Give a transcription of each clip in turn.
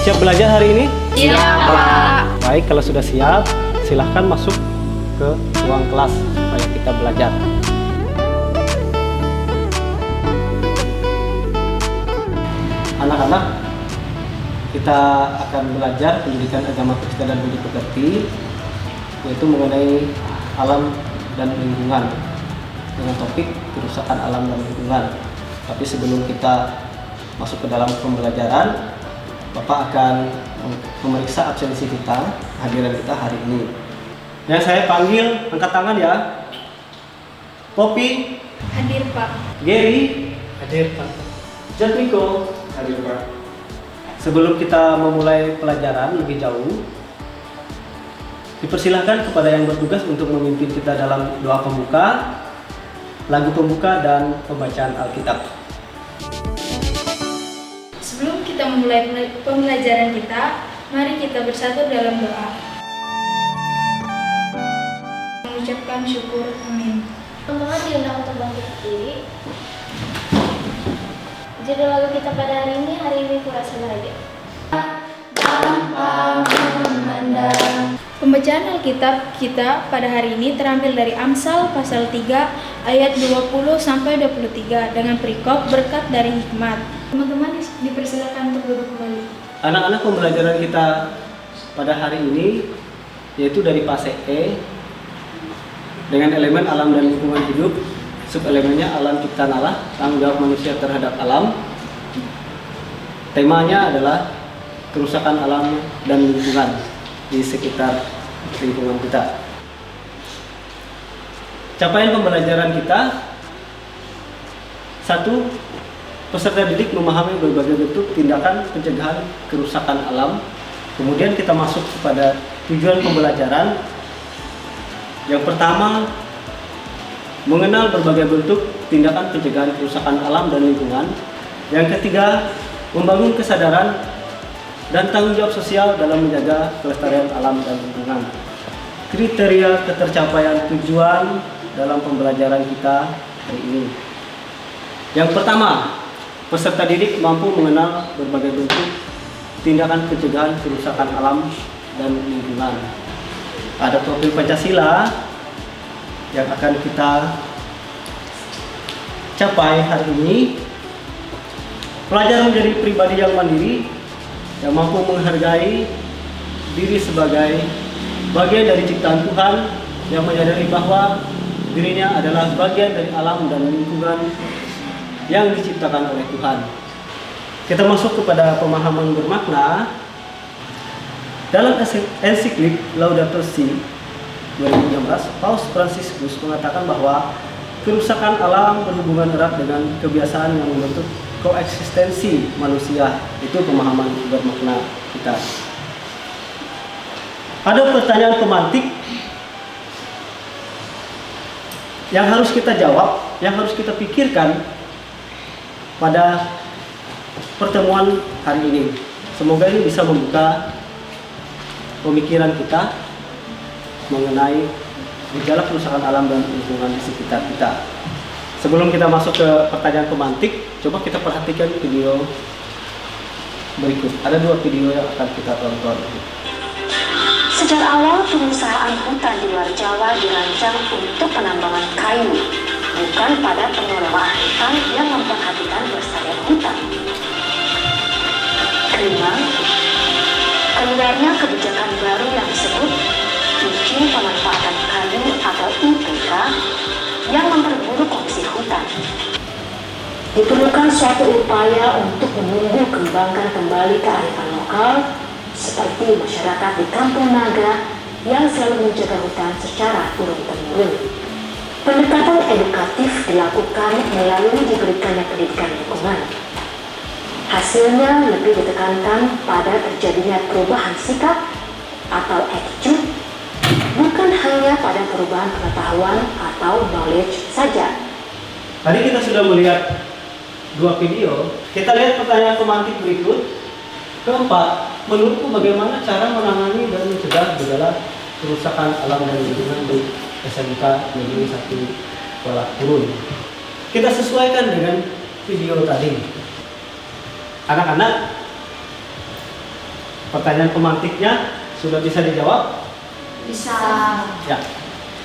Siap belajar hari ini? Siap, Pak. Baik, kalau sudah siap, silahkan masuk ke ruang kelas supaya kita belajar. Anak-anak, kita akan belajar pendidikan agama Kristen dan budi pekerti, yaitu mengenai alam dan lingkungan dengan topik kerusakan alam dan lingkungan. Tapi sebelum kita masuk ke dalam pembelajaran, Bapak akan memeriksa absensi kita, kehadiran kita hari ini. Yang saya panggil, angkat tangan ya. Poppy, Hadir, Pak. Gary, hadir Pak. Jatmiko, hadir Pak. Sebelum kita memulai pelajaran lebih jauh, dipersilahkan kepada yang bertugas untuk memimpin kita dalam doa pembuka, lagu pembuka, dan pembacaan Alkitab. Sebelum kita memulai pembelajaran kita, mari kita bersatu dalam doa. Mengucapkan syukur, amin. Teman-teman diundang untuk bangkit berdiri. Judul lagu kita pada hari ini kurasa bahagia. Pembacaan Alkitab kita pada hari ini terambil dari Amsal pasal 3 ayat 20 sampai 23 dengan perikop berkat dari hikmat. Teman-teman dipersilakan untuk duduk kembali. Anak-anak, pembelajaran kita pada hari ini yaitu dari fase E dengan elemen alam dan lingkungan hidup, subelemennya alam ciptaan Allah, tanggung jawab manusia terhadap alam. Temanya adalah kerusakan alam dan lingkungan di sekitar lingkungan kita. Capaian pembelajaran kita: 1. Peserta didik memahami berbagai bentuk tindakan pencegahan kerusakan alam. Kemudian kita masuk kepada tujuan pembelajaran. Yang pertama, mengenal berbagai bentuk tindakan pencegahan kerusakan alam dan lingkungan. Yang ketiga, membangun kesadaran dan tanggung jawab sosial dalam menjaga kelestarian alam dan lingkungan. Kriteria ketercapaian tujuan dalam pembelajaran kita hari ini. Yang pertama, peserta didik mampu mengenal berbagai bentuk tindakan pencegahan kerusakan alam dan lingkungan. Ada profil Pancasila yang akan kita capai hari ini. Pelajar menjadi pribadi yang mandiri, yang mampu menghargai diri sebagai bagian dari ciptaan Tuhan, yang menyadari bahwa dirinya adalah bagian dari alam dan lingkungan yang diciptakan oleh Tuhan. Kita masuk kepada pemahaman bermakna. Dalam ensiklik Laudato Si 2016, Paus Fransiskus mengatakan bahwa kerusakan alam berhubungan erat dengan kebiasaan yang membentuk koeksistensi manusia. Itu pemahaman bermakna kita. Ada pertanyaan pemantik yang harus kita jawab, yang harus kita pikirkan pada pertemuan hari ini. Semoga ini bisa membuka pemikiran kita mengenai gejala kerusakan alam dan lingkungan di sekitar kita. Sebelum kita masuk ke pertanyaan pemantik, coba kita perhatikan video berikut. Ada 2 video yang akan kita tonton. Sejak awal perusahaan hutan di luar Jawa dirancang untuk penambangan kayu, bukan pada pengelolaan hutan yang memperhatikan kelestarian hutan. Kelima, keluarnya kebijakan baru yang disebut izin pemanfaatan kayu atau IPK yang memperburuk kondisi hutan. Diperlukan suatu upaya untuk menumbuh kembangkan kembali kearifan lokal seperti masyarakat di Kampung Naga yang selalu menjaga hutan secara turun-temurun. Pendekatan edukatif dilakukan melalui diberikannya pendidikan lingkungan. Hasilnya lebih ditekankan pada terjadinya perubahan sikap atau attitude, bukan hanya pada perubahan pengetahuan atau knowledge saja. Tadi kita sudah melihat 2 video. Kita lihat pertanyaan pemantik berikut. Keempat, menurutku bagaimana cara menangani dan mencegah gejala kerusakan alam dan lingkungan di SMK Negeri 1 Kuala Turun? Kita sesuaikan dengan video tadi. Anak-anak, Pertanyaan pemantiknya sudah bisa dijawab? Bisa. Ya.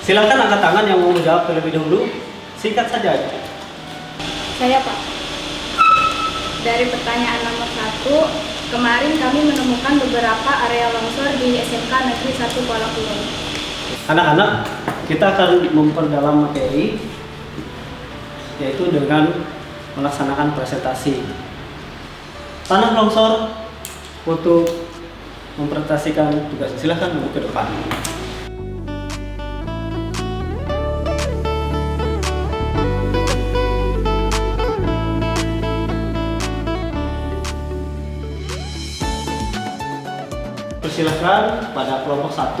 Silakan angkat tangan yang mau menjawab terlebih dahulu. Singkat saja. Saya Pak. Dari pertanyaan nomor 1, kemarin kami menemukan beberapa area longsor di SMK Negeri 1 Kuala Pulau. Anak-anak, kita akan memperdalam materi, yaitu dengan melaksanakan presentasi. Tanah longsor untuk mempresentasikan tugas. Silahkan maju ke depan. Persilahkan pada kelompok 1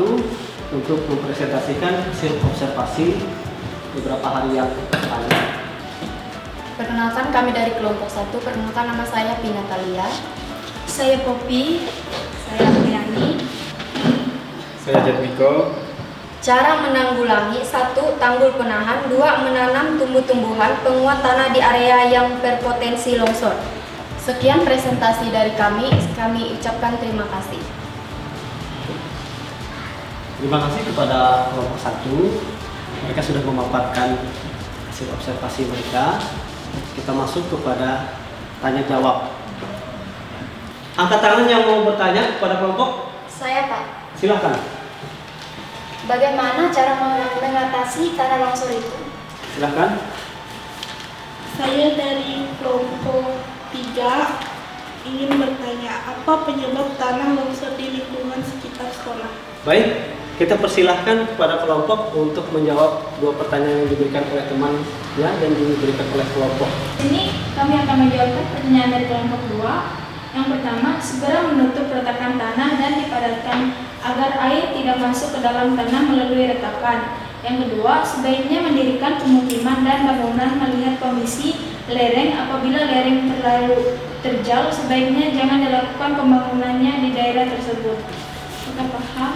untuk mempresentasikan hasil observasi beberapa hari yang lalu. Perkenalkan, kami dari kelompok 1. Perkenalkan, nama saya Pina Talia. Saya Poppy. Saya Priani. Saya Jadwiko. Cara menanggulangi: 1. Tanggul penahan. 2. Menanam tumbuh-tumbuhan penguat tanah di area yang berpotensi longsor. Sekian presentasi dari kami ucapkan terima kasih. Terima kasih kepada kelompok 1. Mereka sudah memaparkan hasil observasi mereka. Kita masuk kepada tanya jawab. Angkat tangan yang mau bertanya kepada kelompok. Saya Pak. Silakan. Bagaimana cara mengatasi tanah longsor itu? Silakan. Saya dari kelompok 3 ingin bertanya, apa penyebab tanah longsor di lingkungan sekitar sekolah? Baik, kita persilahkan kepada kelompok untuk menjawab 2 pertanyaan yang diberikan oleh temannya dan diberikan oleh kelompok. Ini kami akan menjawab pertanyaan dari kelompok 2. Yang pertama, segera menutup retakan tanah dan dipadatkan agar air tidak masuk ke dalam tanah melalui retakan. Yang kedua, sebaiknya mendirikan pemukiman dan bangunan melihat kondisi lereng. Apabila lereng terlalu terjal, sebaiknya jangan dilakukan pembangunannya di daerah tersebut. Apakah paham?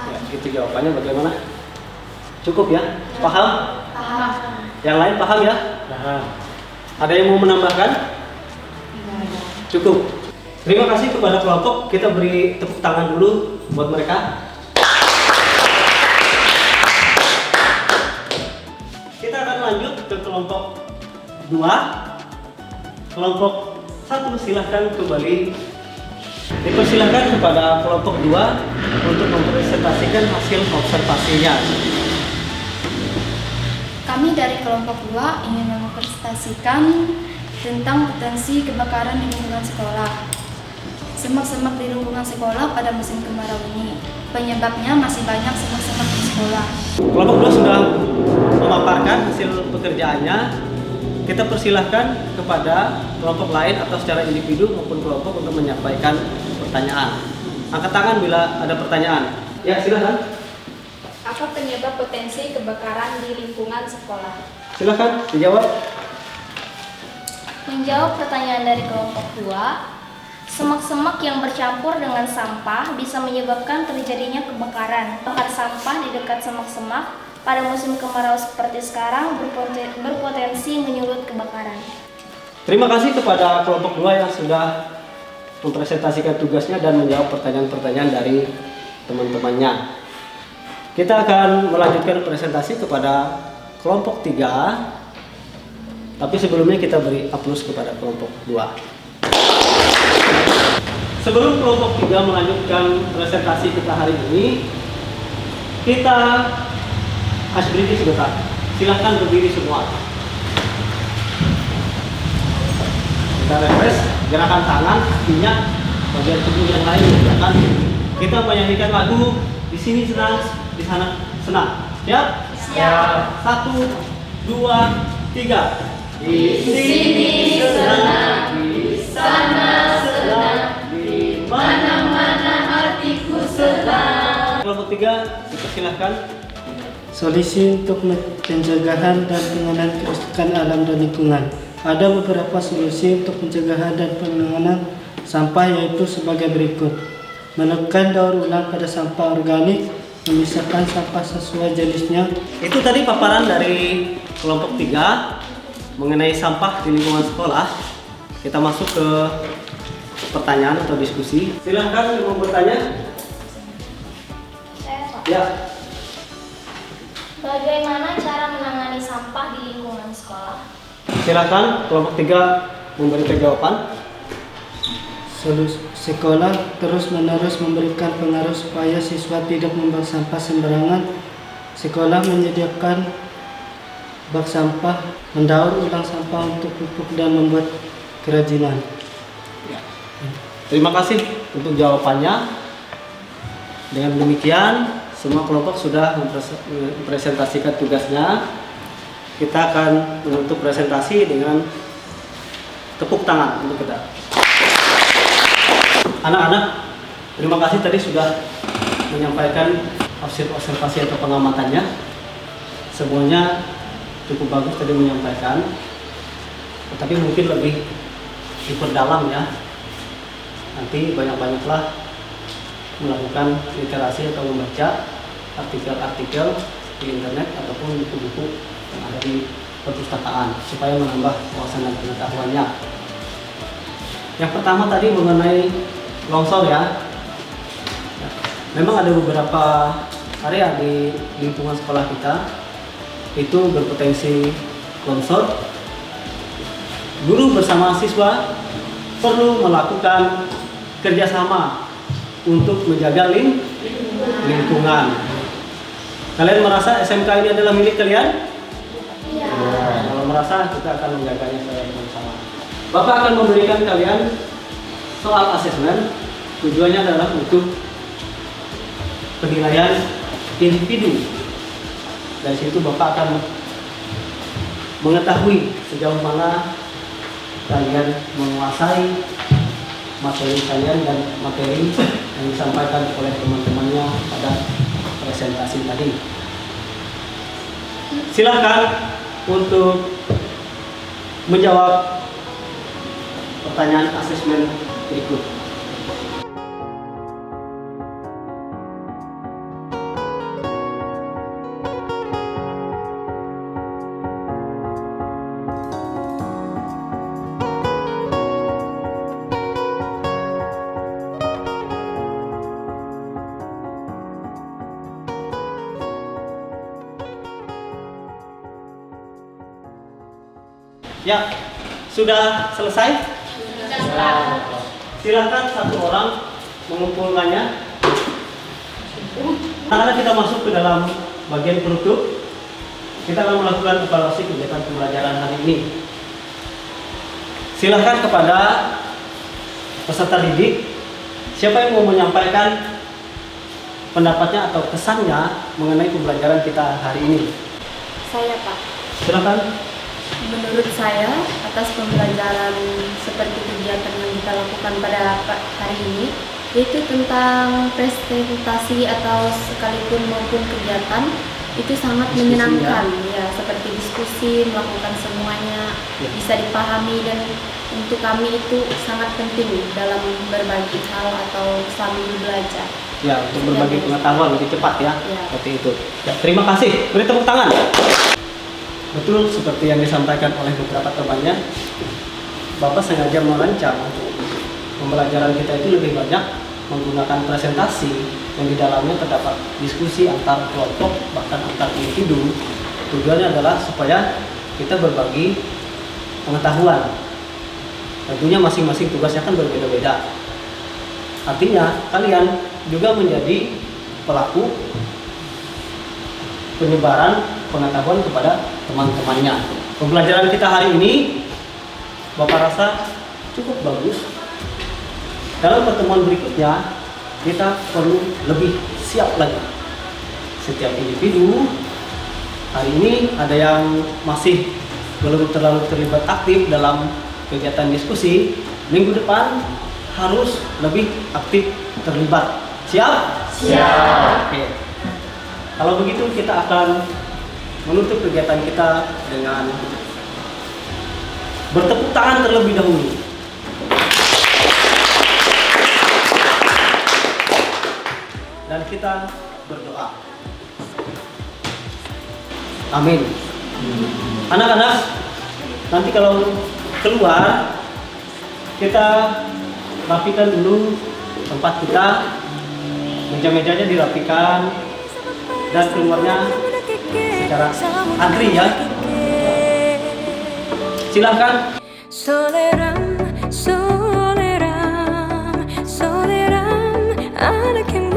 Ya, itu jawabannya bagaimana? Cukup ya? Paham? Paham. Yang lain paham ya? Paham. Ada yang mau menambahkan? Cukup. Terima kasih kepada kelompok. Kita beri tepuk tangan dulu buat mereka. Kita akan lanjut ke kelompok 2. Kelompok 1 silahkan kembali. Dipersilahkan kepada kelompok 2 untuk mempresentasikan hasil observasinya. Kami dari kelompok 2 ingin mempresentasikan tentang potensi kebakaran di lingkungan sekolah. Semak-semak di lingkungan sekolah pada musim kemarau ini. Penyebabnya masih banyak semak-semak di sekolah. Kelompok 2 sudah memaparkan hasil pekerjaannya. Kita persilahkan kepada kelompok lain atau secara individu maupun kelompok untuk menyampaikan pertanyaan. Angkat tangan bila ada pertanyaan. Ya, silakan. Apa penyebab potensi kebakaran di lingkungan sekolah? Silakan dijawab. Menjawab pertanyaan dari kelompok 2, semak-semak yang bercampur dengan sampah bisa menyebabkan terjadinya kebakaran. Bakar sampah di dekat semak-semak pada musim kemarau seperti sekarang berpotensi menyulut kebakaran. Terima kasih kepada kelompok 2 yang sudah mempresentasikan tugasnya dan menjawab pertanyaan-pertanyaan dari teman-temannya. Kita akan melanjutkan presentasi kepada kelompok 3. Tapi sebelumnya kita beri aplaus kepada kelompok 2. Sebelum kelompok 3 melanjutkan presentasi kita hari ini, kita berdiri sebentar. Silahkan berdiri semua. Kita refresh gerakan tangan, kakinya, bagian tubuh yang lain. Silakan. Kita menyanyikan lagu Di Sini Senang, di Sana Senang. Siap? Siap. 1, 2, 3. Di sini senang, di sana senang, di mana-mana hatiku senang. Kelompok 3, dipersilahkan. Solusi untuk pencegahan dan penanganan kerusakan alam dan lingkungan. Ada beberapa solusi untuk pencegahan dan penanganan sampah, yaitu sebagai berikut. Menekan daur ulang pada sampah organik, memisahkan sampah sesuai jenisnya. Itu tadi paparan dari kelompok 3 mengenai sampah di lingkungan sekolah. Kita masuk ke pertanyaan atau diskusi. Silahkan yang mau bertanya. Saya, Pak. Ya, Bagaimana cara menangani sampah di lingkungan sekolah? silakan kelompok 3 memberikan jawaban. Sekolah terus-menerus memberikan pengaruh supaya siswa tidak membuang sampah sembarangan. Sekolah menyediakan bak sampah, mendaur ulang sampah untuk pupuk dan membuat kerajinan. Terima kasih untuk jawabannya. Dengan demikian, semua kelompok sudah mempresentasikan tugasnya. Kita akan menutup presentasi dengan tepuk tangan untuk kita. Anak-anak, terima kasih tadi sudah menyampaikan observasi atau pengamatannya. Semuanya cukup bagus tadi menyampaikan, tetapi mungkin lebih diperdalam ya. Nanti banyak-banyaklah melakukan literasi atau membaca artikel-artikel di internet ataupun buku-buku yang ada di perpustakaan supaya menambah wawasan dan pengetahuannya. Yang pertama tadi mengenai longsor ya. Memang ada beberapa area di lingkungan sekolah kita itu berpotensi longsor. Guru bersama siswa perlu melakukan kerjasama untuk menjaga lingkungan. Kalian merasa SMK ini adalah milik kalian? Iya. Kalau merasa, kita akan menjaganya secara bersama. Bapak akan memberikan kalian soal asesmen. Tujuannya adalah untuk penilaian individu. Dari situ Bapak akan mengetahui sejauh mana kalian menguasai materi kalian dan materi yang disampaikan oleh teman-temannya pada presentasi tadi. Silakan untuk menjawab pertanyaan asesmen berikut. Ya, sudah selesai? Sudah. Silakan satu orang mengumpulkannya. Karena kita masuk ke dalam bagian penutup, kita akan melakukan evaluasi kegiatan pembelajaran hari ini. Silakan kepada peserta didik, siapa yang mau menyampaikan pendapatnya atau kesannya mengenai pembelajaran kita hari ini? Saya, Pak. Silakan. Menurut saya, atas pembelajaran seperti kegiatan yang kita lakukan pada hari ini, yaitu tentang presentasi atau sekalipun maupun kegiatan, itu sangat Diskusi, menyenangkan ya, seperti diskusi, melakukan semuanya bisa dipahami, dan untuk kami itu sangat penting dalam berbagi hal atau sambil belajar. Ya, untuk berbagi pengetahuan lebih cepat ya, seperti itu. Ya, terima kasih. Beri tepuk tangan. Betul seperti yang disampaikan oleh beberapa temannya, Bapak sengaja merancang pembelajaran kita itu lebih banyak menggunakan presentasi yang di dalamnya terdapat diskusi antar kelompok bahkan antar individu. Tujuannya adalah supaya kita berbagi pengetahuan. Tentunya masing-masing tugasnya kan berbeda-beda. Artinya kalian juga menjadi pelaku penyebaran pengetahuan kepada teman-temannya. Pembelajaran kita hari ini Bapak rasa cukup bagus. Dalam pertemuan berikutnya kita perlu lebih siap lagi. Setiap individu hari ini ada yang masih belum terlalu terlibat aktif dalam kegiatan diskusi. Minggu depan harus lebih aktif terlibat. Siap? Siap. Oke. Kalau begitu kita akan menutup kegiatan kita dengan bertepuk tangan terlebih dahulu. Dan kita berdoa. Amin. Anak-anak, nanti kalau keluar kita rapikan dulu tempat kita, meja-mejanya dirapikan dan keluarnya secara antri ya. Silahkan. Soleram, soleram, soleram, anak yang